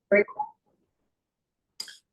Very cool.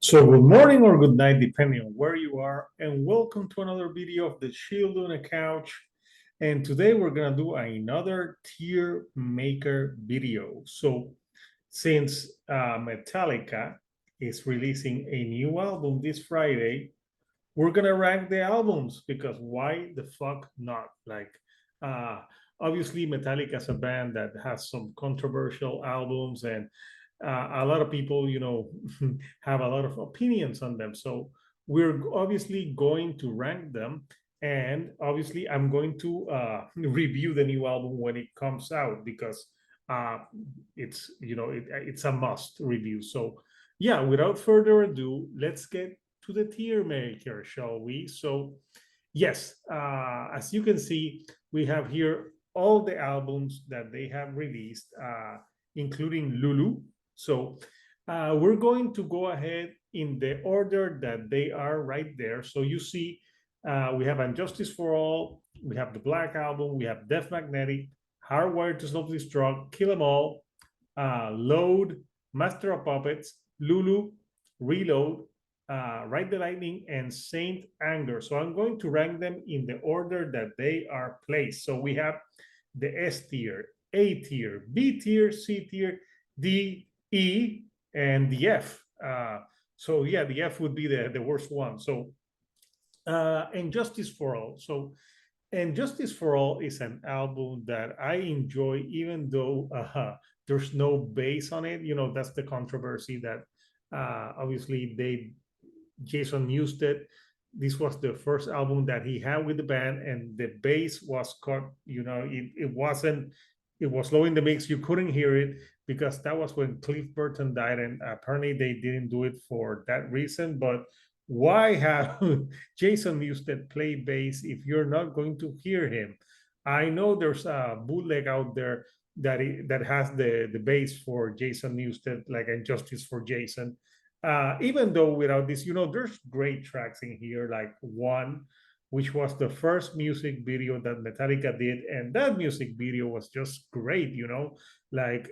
So good morning or good night, depending on where you are, and welcome to another video of the Shield on a Couch. And today we're gonna do another tier maker video. So since Metallica is releasing a new album this Friday, we're gonna rank the albums because why the fuck not? Like, uh, obviously Metallica is a band that has some controversial albums, and a lot of people, have a lot of opinions on them. So we're obviously going to rank them, and obviously I'm going to review the new album when it comes out because uh, it's a must review. So yeah, without further ado, let's get to the tier maker, shall we? So, yes, as you can see, we have here all the albums that they have released, including Lulu. So, we're going to go ahead in the order that they are right there. So, you see, we have Injustice for All, we have the Black Album, we have Death Magnetic, Hardwired to Self Destruct, Kill 'Em All, Load, Master of Puppets, Lulu, Reload, Ride the Lightning, and Saint Anger. So I'm going to rank them in the order that they are placed. So we have the S tier, A tier, B tier, C tier, D, E, and the F. So yeah, the F would be the worst one. So and Justice for All. So and Justice for All is an album that I enjoy, even though there's no bass on it. You know, that's the controversy that obviously Jason Newsted. This was the first album that he had with the band, and the bass was cut. It was low in the mix. You couldn't hear it because that was when Cliff Burton died, and apparently they didn't do it for that reason. But why have Jason Newsted play bass if you're not going to hear him? I know there's a bootleg out there that has the bass for Jason Newsted, like Injustice for Jason. Even though without this, there's great tracks in here, like One, which was the first music video that Metallica did, and that music video was just great. Like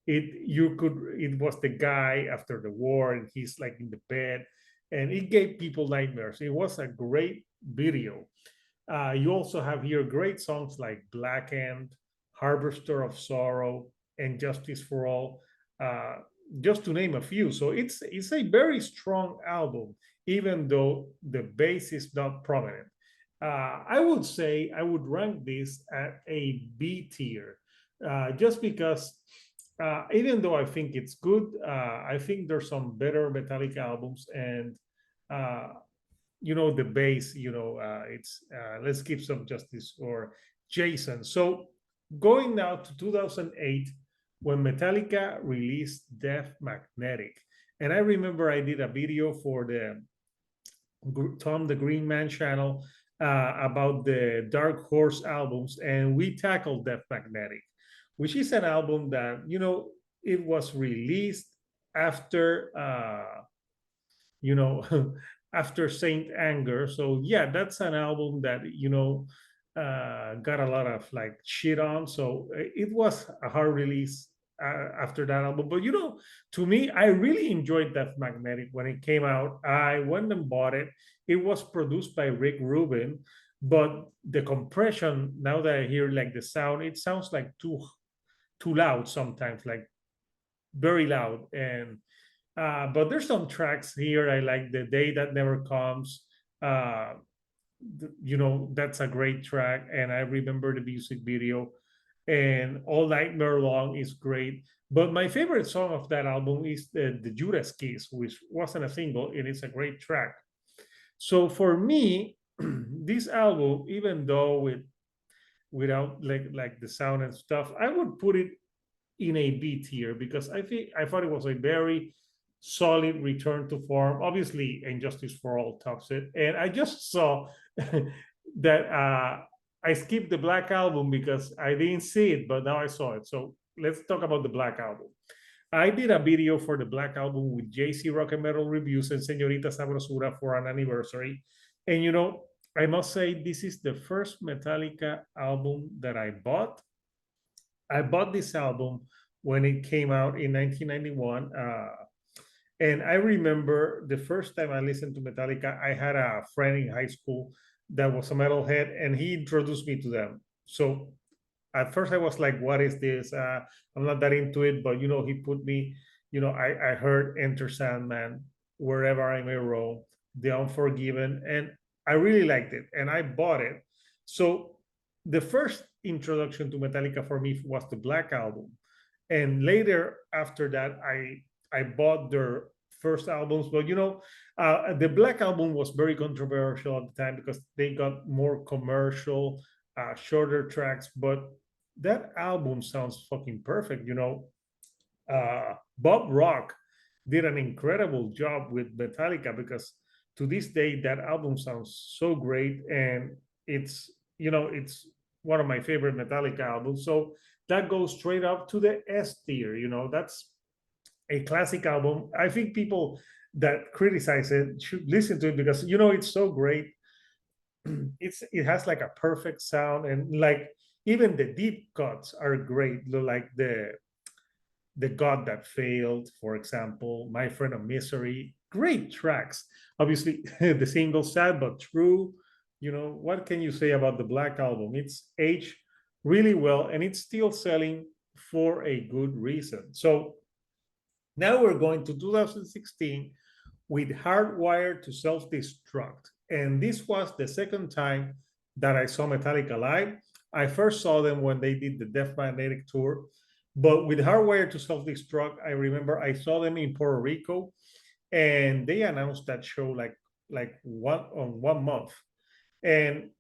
it was the guy after the war, and he's like in the bed, and it gave people nightmares. It was a great video. You also have here great songs like Blackened, Harvester of Sorrow, and Justice for All, just to name a few. So it's a very strong album, even though the bass is not prominent. I would say I would rank this at a B tier, just because even though I think it's good, I think there's some better Metallica albums, and uh, the bass, it's let's give some justice for Jason. So going now to 2008, when Metallica released Death Magnetic, and I remember I did a video for the Tom the Green Man channel about the Dark Horse albums, and we tackled Death Magnetic, which is an album that it was released after after Saint Anger. So yeah, that's an album that got a lot of like shit on. So it was a hard release after that album. But to me, I really enjoyed Death Magnetic when it came out. I went and bought it. It was produced by Rick Rubin, but the compression, now that I hear like the sound, it sounds like too loud sometimes, like very loud. And but there's some tracks here. I like The Day That Never Comes. Uh, that's a great track. And I remember the music video. And All Nightmare Long is great. But my favorite song of that album is the Judas Kiss, which wasn't a single, and it's a great track. So for me, this album, even though without like the sound and stuff, I would put it in a B tier because I thought it was a very solid return to form. Obviously, Injustice for All tops it, and I just saw that I skipped the Black Album because I didn't see it, but now I saw it. So let's talk about the Black Album. I did a video for the Black Album with JC Rock and Metal Reviews and Señorita Sabrosura for an anniversary, and I must say this is the first Metallica album that I bought. I bought this album when it came out in 1991. And I remember the first time I listened to Metallica, I had a friend in high school that was a metalhead, and he introduced me to them. So at first I was like, what is this? I'm not that into it, but he put me, I heard Enter Sandman, Wherever I May Roam, The Unforgiven, and I really liked it, and I bought it. So the first introduction to Metallica for me was the Black Album, and later after that I bought their first albums. But the Black Album was very controversial at the time because they got more commercial, shorter tracks, but that album sounds fucking perfect. Bob Rock did an incredible job with Metallica, because to this day that album sounds so great, and it's one of my favorite Metallica albums. So that goes straight up to the S tier. That's a classic album. I think people that criticize it should listen to it, because it's so great. It has like a perfect sound, and like even the deep cuts are great, like the God That Failed, for example, My Friend of Misery. Great tracks. Obviously, the single Sad But True. What can you say about the Black Album? It's aged really well, and it's still selling for a good reason. So now we're going to 2016 with Hardwired to Self-Destruct. And this was the second time that I saw Metallica live. I first saw them when they did the Death Magnetic tour. But with Hardwired to Self-Destruct, I remember I saw them in Puerto Rico, and they announced that show like 1 month. And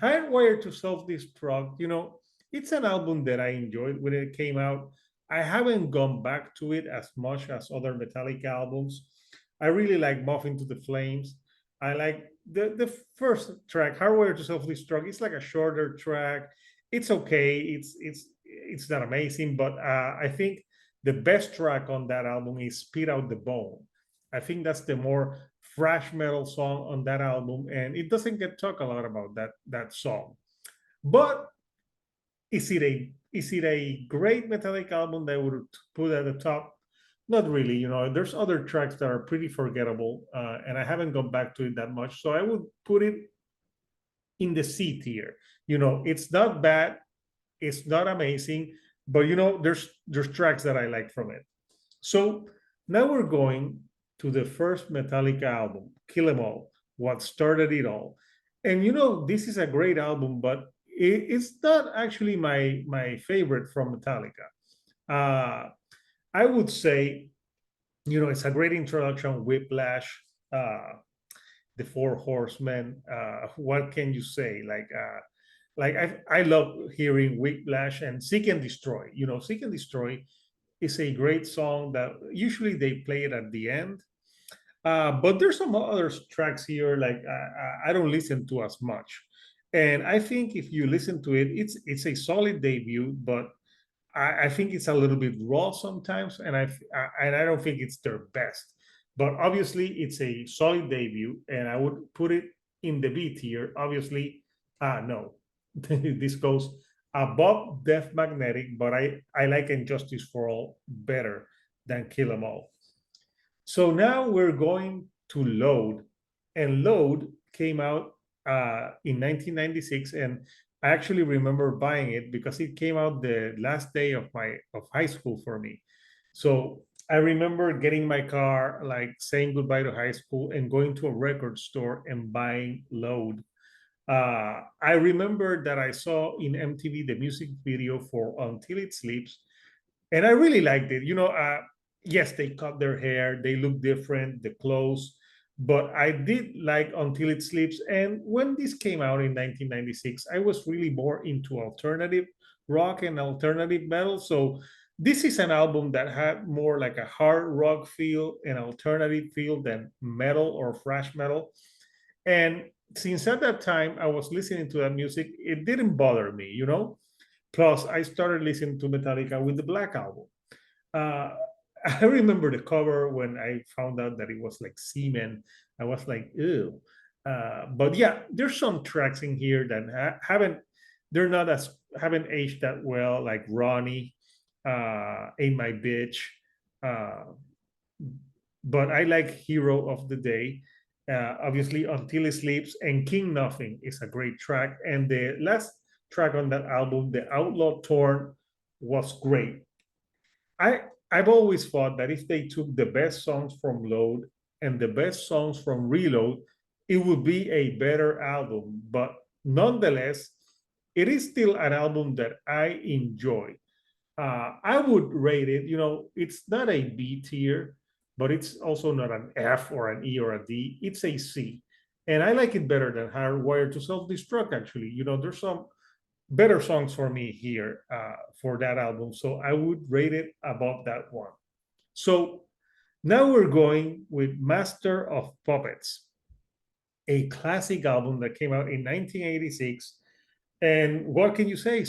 Hardwired to Self-Destruct, it's an album that I enjoyed when it came out. I haven't gone back to it as much as other Metallica albums. I really like Moth Into the Flames. I like the first track, Hardwired to Self-Destruct. It's like a shorter track. It's okay. It's not amazing, but I think the best track on that album is Spit Out the Bone. I think that's the more thrash metal song on that album, and it doesn't get talked a lot about that song. But is it a great Metallica album that I would put at the top? Not really. There's other tracks that are pretty forgettable, and I haven't gone back to it that much. So I would put it in the C tier. It's not bad, it's not amazing, but there's tracks that I like from it. So now we're going to the first Metallica album, Kill 'Em All, What Started It All. And this is a great album, but it's not actually my favorite from Metallica. Uh, I would say, it's a great introduction. Whiplash, the Four Horsemen. What can you say? Like I love hearing Whiplash and Seek and Destroy. Seek and Destroy is a great song that usually they play it at the end. But there's some other tracks here like I don't listen to as much. And I think if you listen to it, it's a solid debut, but I think it's a little bit raw sometimes, and I don't think it's their best. But obviously, it's a solid debut, and I would put it in the B tier. Obviously, no, this goes above Death Magnetic, but I like Injustice for All better than Kill 'Em All. So now we're going to Load, and Load came out in 1996, and I actually remember buying it because it came out the last day of high school for me. So I remember getting my car, like saying goodbye to high school and going to a record store and buying Load. I remember that I saw in MTV the music video for Until It Sleeps, and I really liked it. Yes, they cut their hair, they look different, the clothes, but I did like Until It Sleeps. And when this came out in 1996, I was really more into alternative rock and alternative metal. So this is an album that had more like a hard rock feel and alternative feel than metal or thrash metal. And since at that time I was listening to that music, it didn't bother me. Plus, I started listening to Metallica with the Black Album. Uh, I remember the cover when I found out that it was like semen. I was like, ew. But yeah, there's some tracks in here that haven't aged that well, like Ronnie. Ain't My Bitch. Uh, but I like Hero of the Day. Obviously, Until He Sleeps and King Nothing is a great track. And the last track on that album, The Outlaw Torn, was great. I I've always thought that if they took the best songs from Load and the best songs from Reload, it would be a better album. But nonetheless, it is still an album that I enjoy. I would rate it, it's not a B tier, but it's also not an F or an E or a D. It's a C. And I like it better than Hardwired to Self Destruct, actually. There's some better songs for me here for that album. So I would rate it above that one. So now we're going with Master of Puppets, a classic album that came out in 1986. And what can you say?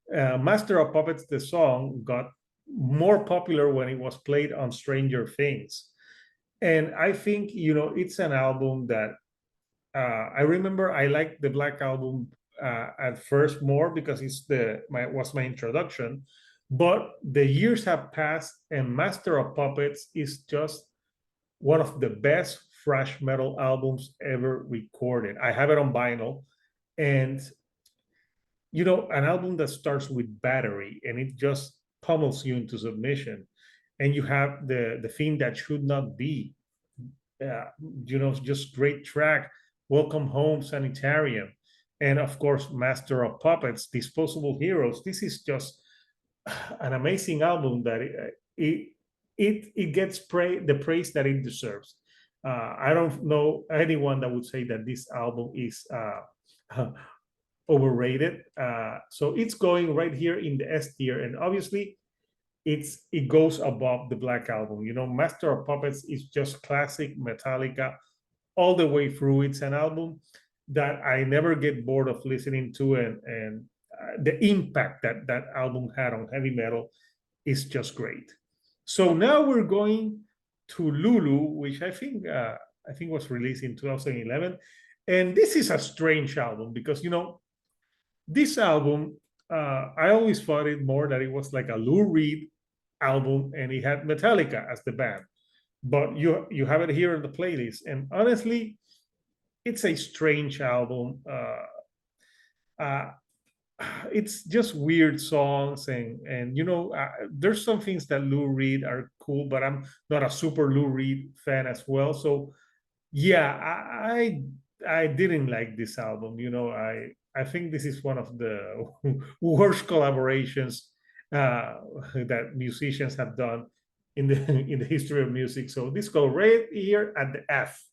Master of Puppets, the song, got more popular when it was played on Stranger Things. And I think, it's an album that I remember I liked the Black Album at first more because was my introduction. But the years have passed, and Master of Puppets is just one of the best thrash metal albums ever recorded. I have it on vinyl, and an album that starts with Battery and it just pummels you into submission, and you have the thing that should not be, uh, just great track. Welcome Home, Sanitarium, and of course, Master of Puppets, Disposable Heroes. This is just an amazing album that it gets the praise that it deserves. I don't know anyone that would say that this album is overrated. So it's going right here in the S tier, and obviously it goes above the Black Album. Master of Puppets is just classic Metallica all the way through. It's an album that I never get bored of listening to, and the impact that that album had on heavy metal is just great. So now we're going to Lulu, which I think was released in 2011, and this is a strange album because this album, I always thought it more that it was like a Lou Reed album, and he had Metallica as the band. But you have it here in the playlist, and honestly, it's a strange album. Uh, it's just weird songs, and there's some things that Lou Reed are cool, but I'm not a super Lou Reed fan as well. So yeah, I didn't like this album. I think this is one of the worst collaborations that musicians have done in the in the history of music. So this go right here at the F.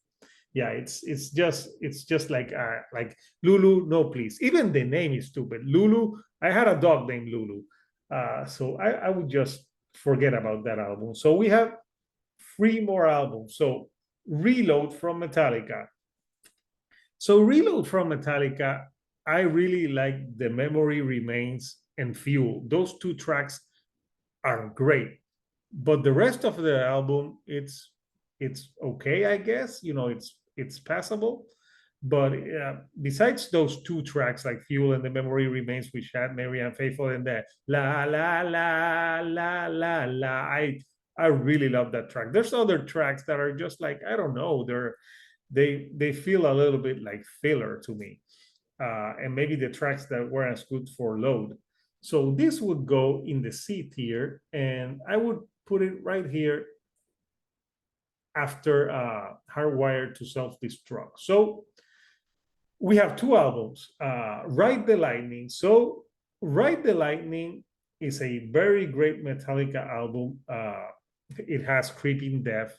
Yeah, it's just like Lulu. No, please. Even the name is stupid. Lulu. I had a dog named Lulu. So I would just forget about that album. So we have three more albums. So Reload from Metallica. So Reload from Metallica, I really like The Memory Remains and Fuel. Those two tracks are great. But the rest of the album, it's okay, I guess. It's passable. But besides those two tracks like Fuel and The Memory Remains, which had Mary and Faithful and the la la la la la la, I really love that track. There's other tracks that are just like, I don't know, they feel a little bit like filler to me, and maybe the tracks that weren't as good for Load. So this would go in the C tier, and I would put it right here after Hardwired to Self Destruct. So we have two albums, Ride the Lightning. So Ride the Lightning is a very great Metallica album. It has Creeping Death.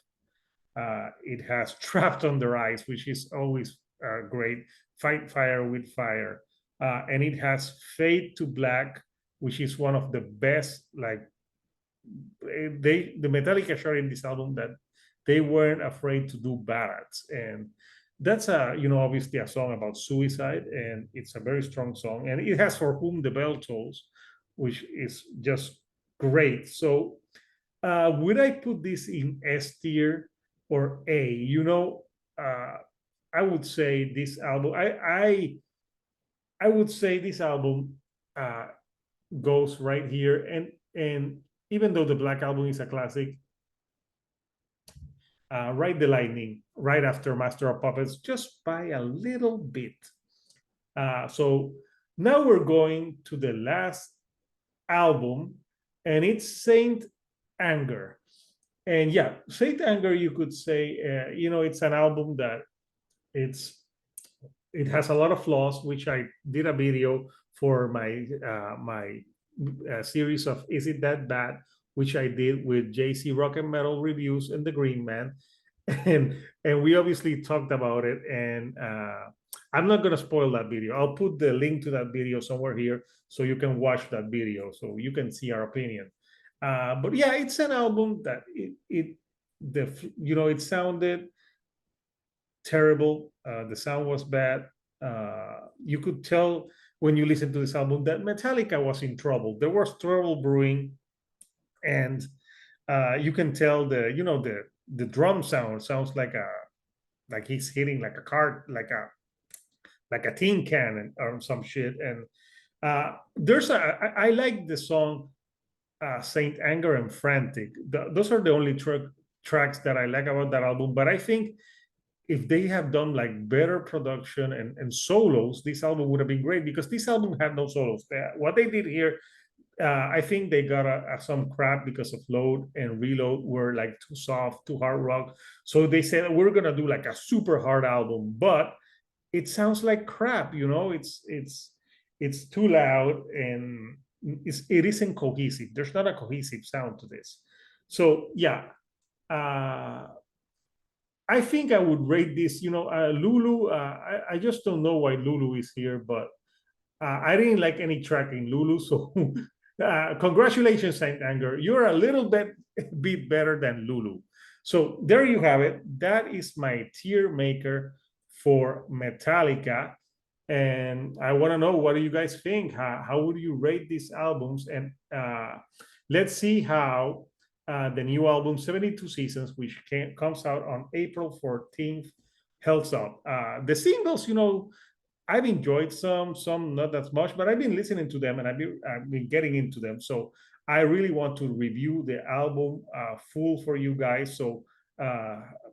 It has Trapped Under Ice, which is always great. Fight Fire with Fire. And it has Fade to Black, which is one of the best, the Metallica showed in this album that they weren't afraid to do ballads. And that's obviously a song about suicide, and it's a very strong song. And it has For Whom the Bell Tolls, which is just great. So would I put this in S tier or A? I would say this album. I would say this album goes right here, and And even though the Black Album is a classic, Ride the Lightning right after Master of Puppets, just by a little bit. So now we're going to the last album, and it's Saint Anger. And yeah, Saint Anger, you could say, it's an album that it has a lot of flaws, which I did a video for my series of Is It That Bad, which I did with JC Rock and Metal Reviews and the Green Man, and we obviously talked about it. And I'm not gonna spoil that video. I'll put the link to that video somewhere here so you can watch that video so you can see our opinion. But yeah, it's an album that it sounded terrible. The sound was bad. You could tell when you listen to this album that Metallica was in trouble. There was trouble brewing, and you can tell the drum sounds like he's hitting like a cart, like a tin can or some shit. And I like the song Saint Anger and Frantic. Those are the only tracks that I like about that album. But I think if they have done like better production and solos, this album would have been great, because this album had no solos. What they did here, I think they got some crap because of Load and Reload were like too soft, too hard rock. So they said we're gonna do like a super hard album, but it sounds like crap. It's too loud, and it isn't cohesive. There's not a cohesive sound to this. So yeah, I think I would rate this. Lulu. I just don't know why Lulu is here, but I didn't like any track in Lulu. So congratulations, Saint Anger. You're a little bit better than Lulu. So there you have it. That is my tier maker for Metallica. And I want to know, what do you guys think? How would you rate these albums? And let's see how the new album 72 Seasons, which comes out on April 14th, holds up. The singles, I've enjoyed some not that much, but I've been listening to them, and I've been getting into them. So I really want to review the album full for you guys. So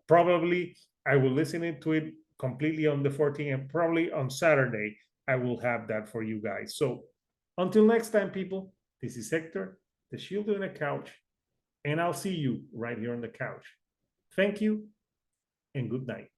probably I will listen to it completely on the 14th, and probably on Saturday I will have that for you guys. So until next time, people, this is Hector, the Shield on the Couch, and I'll see you right here on the couch. Thank you and good night.